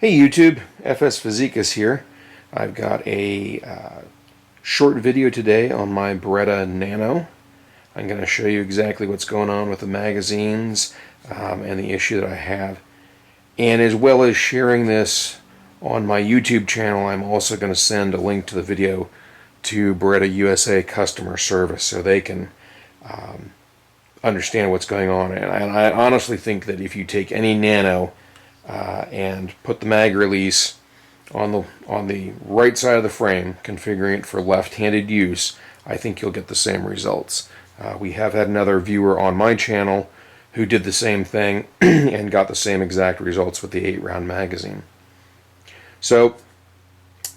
Hey YouTube, FS Physicus here. I've got a short video today on my Beretta Nano. I'm going to show you exactly what's going on with the magazines and the issue that I have. And as well as sharing this on my YouTube channel, I'm also going to send a link to the video to Beretta USA customer service so they can understand what's going on. And I honestly think that if you take any Nano and put the mag release on the right side of the frame, configuring it for left-handed use, I think you'll get the same results. We have had another viewer on my channel who did the same thing and got the same exact results with the 8-round magazine. So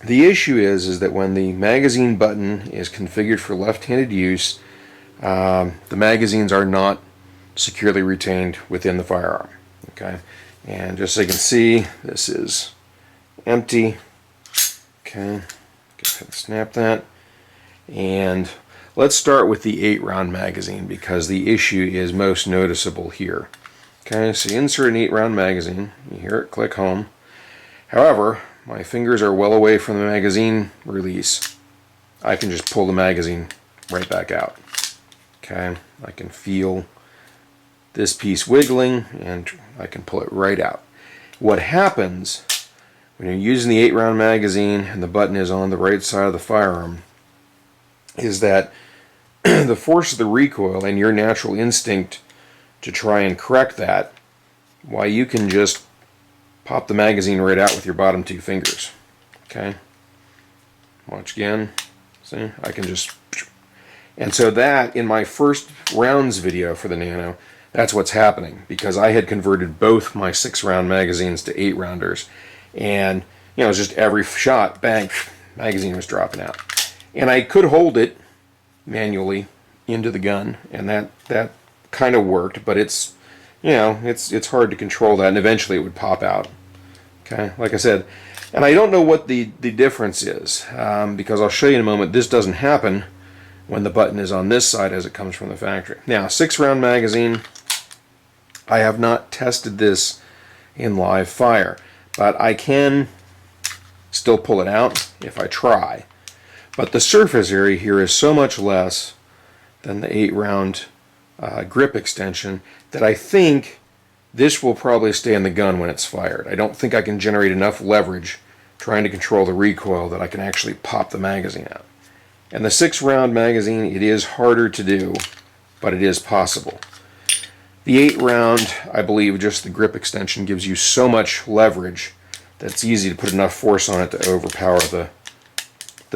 the issue is that when the magazine button is configured for left-handed use, the magazines are not securely retained within the firearm. Okay. And just so you can see, this is empty. Okay, go ahead and snap that. And let's start with the 8-round magazine because the issue is most noticeable here. Okay, so you insert an 8-round magazine, you hear it click home. However, my fingers are well away from the magazine release. I can just pull the magazine right back out. Okay, I can feel this piece wiggling and I can pull it right out. What happens when you're using the 8-round magazine and the button is on the right side of the firearm is that the force of the recoil and your natural instinct to try and correct that, why, you can just pop the magazine right out with your bottom 2 fingers. Okay, watch again. See, I can just, and so that in my first rounds video for the Nano, that's what's happening, because I had converted both my 6-round magazines to 8-rounders, and you know, it was just every shot, bang, magazine was dropping out. And I could hold it manually into the gun, and that kind of worked, but it's, you know, it's hard to control that, and eventually it would pop out. Okay, like I said, and I don't know what the difference is, because I'll show you in a moment. This doesn't happen when the button is on this side as it comes from the factory. Now, 6-round magazine, I have not tested this in live fire, but I can still pull it out if I try. But the surface area here is so much less than the 8-round grip extension that I think this will probably stay in the gun when it's fired. I don't think I can generate enough leverage trying to control the recoil that I can actually pop the magazine out. And the 6-round magazine, it is harder to do, but it is possible. The 8-round, I believe, just the grip extension gives you so much leverage that it's easy to put enough force on it to overpower the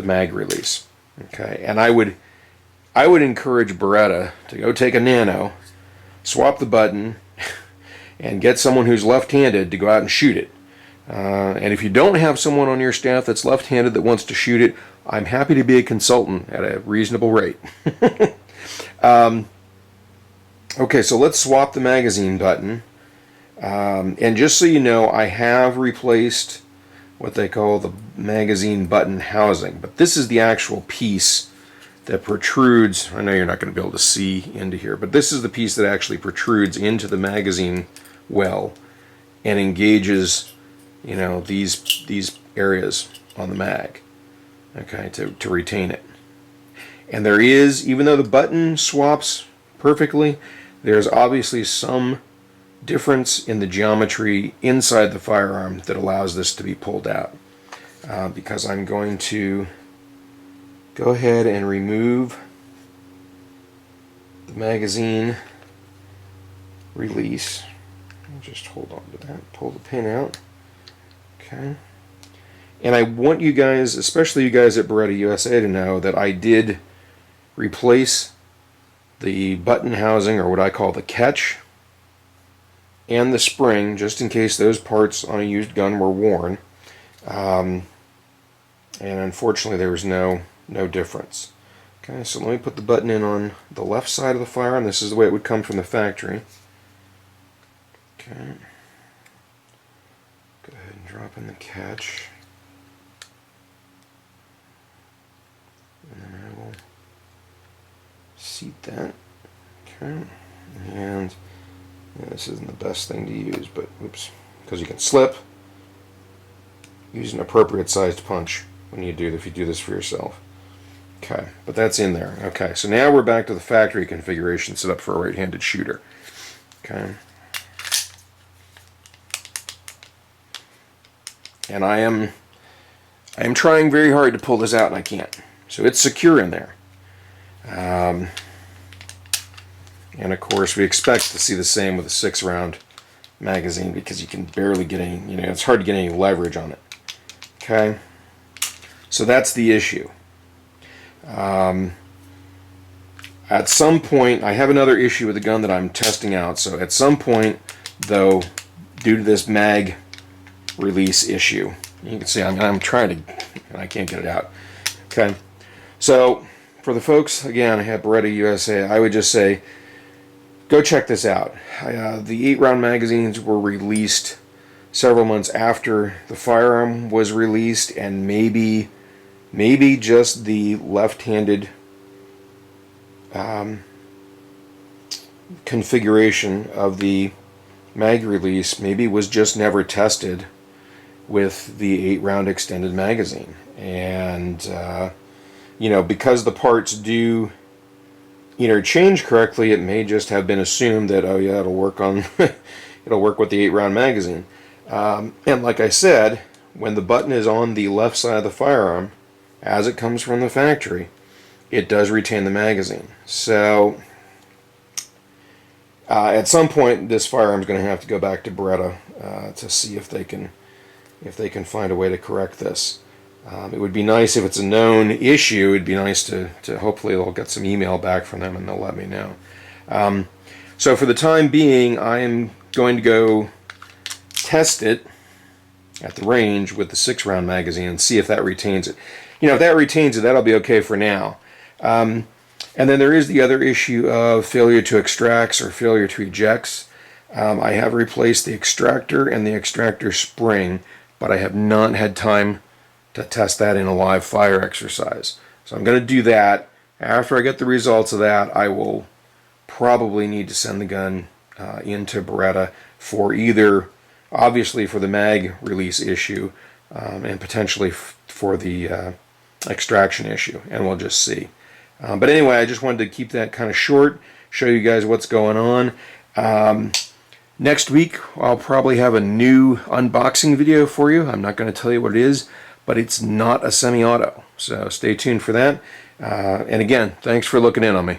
mag release. Okay, and I would encourage Beretta to go take a Nano, swap the button, and get someone who's left-handed to go out and shoot it. And if you don't have someone on your staff that's left-handed that wants to shoot it, I'm happy to be a consultant at a reasonable rate. Okay, so let's swap the magazine button. And just so you know, I have replaced what they call the magazine button housing. But this is the actual piece that protrudes. I know you're not going to be able to see into here, but this is the piece that actually protrudes into the magazine well and engages, you know, these areas on the mag, okay, to retain it. And there is, even though the button swaps perfectly, there's obviously some difference in the geometry inside the firearm that allows this to be pulled out. Because I'm going to go ahead and remove the magazine release. Just hold on to that, pull the pin out. Okay. And I want you guys, especially you guys at Beretta USA, to know that I did replace the button housing, or what I call the catch, and the spring, just in case those parts on a used gun were worn. And unfortunately there was no difference. Okay, so let me put the button in on the left side of the firearm. This is the way it would come from the factory. Okay. Go ahead and drop in the catch. And then I will seat that. Okay. And this isn't the best thing to use, but oops, because you can slip use an appropriate sized punch when you do if you do this for yourself. Okay, but that's in there. Okay, so now we're back to the factory configuration set up for a right-handed shooter. Okay. And I am trying very hard to pull this out, and I can't. So it's secure in there. And of course, we expect to see the same with a 6-round magazine because you can barely get any, it's hard to get any leverage on it. Okay? So that's the issue. At some point, I have another issue with the gun that I'm testing out. So at some point, though, due to this mag release issue, you can see I'm trying to, and I can't get it out. Okay, so for the folks, again, I have Beretta USA. I would just say, go check this out. The 8-round magazines were released several months after the firearm was released, and maybe just the left-handed configuration of the mag release maybe was just never tested with the 8-round extended magazine. And because the parts do interchange correctly, it may just have been assumed that, oh yeah, it'll work on it'll work with the 8-round magazine. And like I said, when the button is on the left side of the firearm as it comes from the factory, it does retain the magazine. So at some point, this firearm is going to have to go back to Beretta to see if they can find a way to correct this. It would be nice if it's a known issue. It'd be nice to hopefully they'll get some email back from them and they'll let me know. So for the time being, I am going to go test it at the range with the 6-round magazine and see if that retains it. If that retains it, that'll be okay for now. And then there is the other issue of failure to extracts or failure to ejects. I have replaced the extractor and the extractor spring, but I have not had time to test that in a live fire exercise. So I'm going to do that. After I get the results of that, I will probably need to send the gun into Beretta for either, obviously for the mag release issue, and potentially for the extraction issue, and we'll just see. But anyway, I just wanted to keep that kind of short, show you guys what's going on. Next week, I'll probably have a new unboxing video for you. I'm not going to tell you what it is, but it's not a semi-auto. So stay tuned for that. And again, thanks for looking in on me.